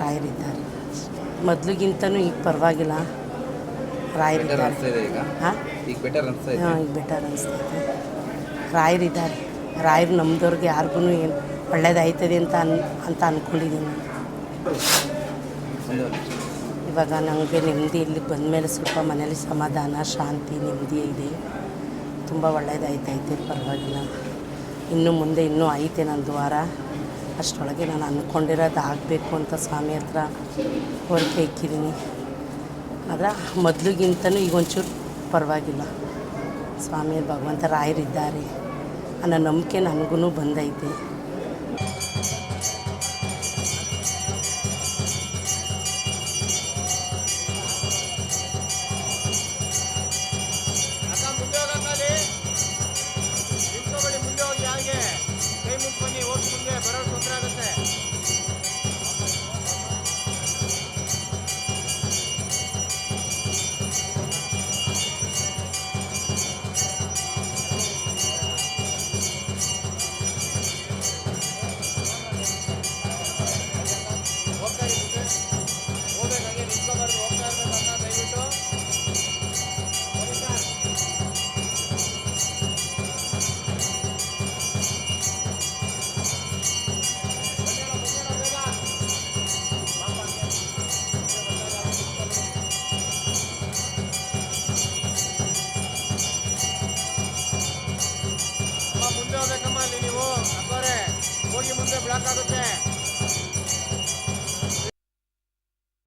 ರಾಯರಿದ್ದಾರೆ. ಮೊದಲಿಗಿಂತನೂ ಈಗ ಪರವಾಗಿಲ್ಲ, ರಾಯರಿದ್ದಾರೆ. ಹಾಂ, ಈಗ ಬೆಟರ್ ಅನಿಸ್ತೈತೆ. ರಾಯರಿದ್ದಾರೆ. ರಾಯರು ನಮ್ಮದವ್ರಿಗೆ ಯಾರಿಗೂ ಏನು ಒಳ್ಳೇದಾಯ್ತದೆ ಅಂತ ಅಂದ್ಕೊಂಡಿದ್ದೀನಿ. ಇವಾಗ ನನಗೆ ನೆಮ್ಮದಿ, ಇಲ್ಲಿ ಬಂದಮೇಲೆ ಸ್ವಲ್ಪ ಮನೇಲಿ ಸಮಾಧಾನ, ಶಾಂತಿ, ನೆಮ್ಮದಿ ಇದೆ. ತುಂಬ ಒಳ್ಳೇದಾಯ್ತೈತೆ, ಪರವಾಗಿಲ್ಲ. ಇನ್ನು ಮುಂದೆ ಇನ್ನೂ ಐತೆ ನಂದು ವಾರ. ಅಷ್ಟರೊಳಗೆ ನಾನು ಅಂದ್ಕೊಂಡಿರೋದು ಆಗಬೇಕು ಅಂತ ಸ್ವಾಮಿ ಹತ್ರ ಕೋರಿಕೆ ಇಕ್ಕಿದ್ದೀನಿ. ಆದರೆ ಮೊದಲಿಗಿಂತನೂ ಈಗ ಒಂಚೂರು ಪರವಾಗಿಲ್ಲ. ಸ್ವಾಮಿ ಭಗವಂತ ರಾಯರಿದ್ದಾರೆ ಅನ್ನೋ ನಂಬಿಕೆ ನನಗೂ ಬಂದೈತೆ.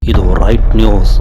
ಇದು ರೈಟ್ ನ್ಯೂಸ್.